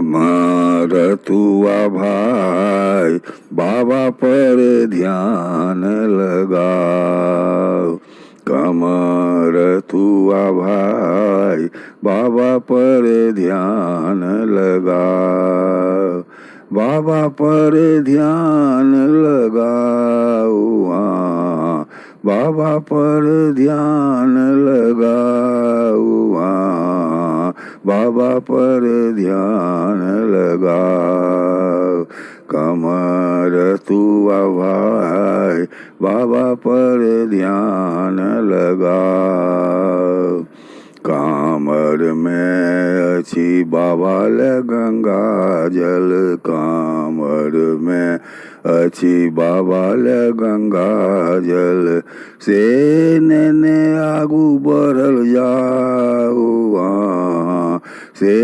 कमर तुआ भाई बाबा पर ध्यान लगाओ। कमर तुआ भाई बाबा पर ध्यान लगाओ। बाबा पर ध्यान लगाओ। हाँ, बाबा पर ध्यान लगाओ। हाँ, बाबा पर ध्यान लगाओ। कमर तुआ भाई बाबा पर ध्यान लगाओ। कामर में अच्छी बाबा ले गंगा जल। कामर में अच्छी बाबा ले गंगा जल। से ने आगू बढ़ल जाओ। वहाँ से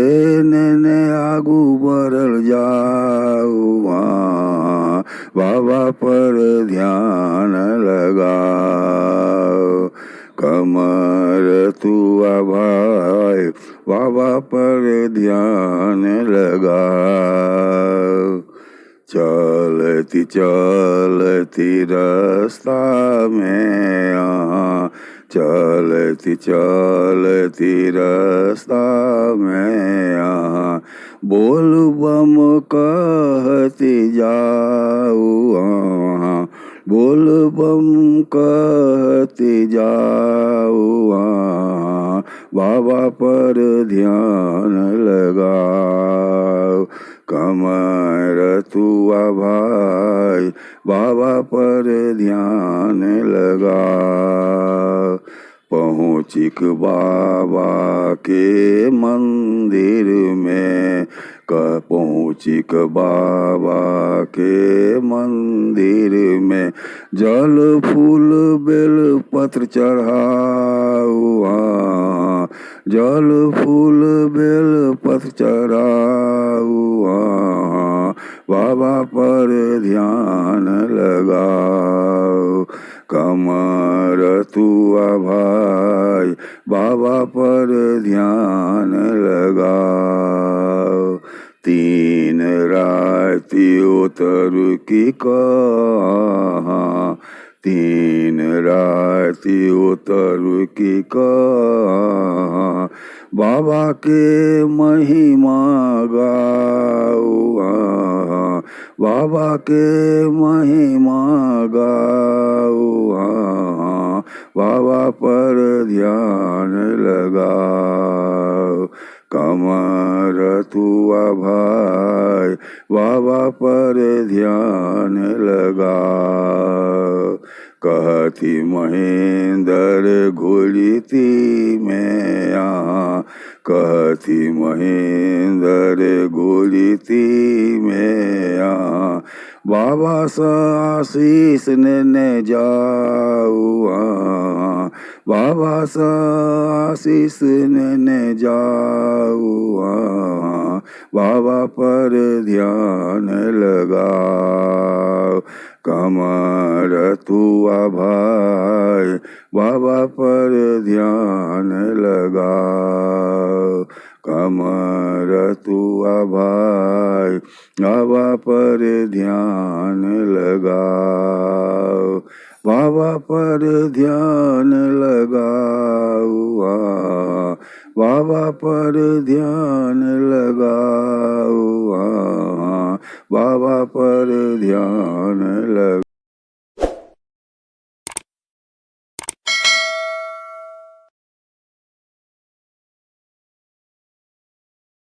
ने आगू बढ़ल जाओ। वहाँ बाबा पर ध्यान लगाओ। कमर तुआ भाई बाबा पर ध्यान लगाओ। चलती चलती रास्ता में यहाँ चलती चलती रास्ता में यहाँ बोल बम कहती जाओ। वहाँ बोल बम कहती जाओ। वहाँ बाबा पर ध्यान लगाओ। कमर तुआ भाई बाबा पर ध्यान लगाओ। पहुँचिक बाबा के मंदिर में पहुँचिक बाबा के मंदिर में जल फूल बेल पत्र चढ़ाओ। वहाँ जल फूल बेल पत्र चढ़ाओ। वहाँ बाबा पर ध्यान लगाओ। कमर तुआ भाई बाबा पर ध्यान लगाओ। तीन राति उतर की कहाँ तीन राति उतर की कहाँ बाबा के महिमा गाओ। वहाँ बाबा के महिमा गाओ। वहाँ बाबा पर ध्यान लगाओ। कमर तुआ भाई बाबा पर ध्यान लगाओ। कहती महेंद्र घुलती में यहाँ कहती महेंद्र घुलती में यहाँ बाबा सा आशीष ने जाओ। वहाँ बाबा सा आशीष ने जाओ। वहाँ बाबा पर ध्यान लगाओ। कमर तुआ भाई बाबा पर ध्यान लगाओ। कमर तुआ भाई बाबा पर ध्यान लगाओ। बाबा पर ध्यान लगाओ। वहाँ बाबा पर ध्यान लगाओ। वहाँ बाबा पर ध्यान लगाओ।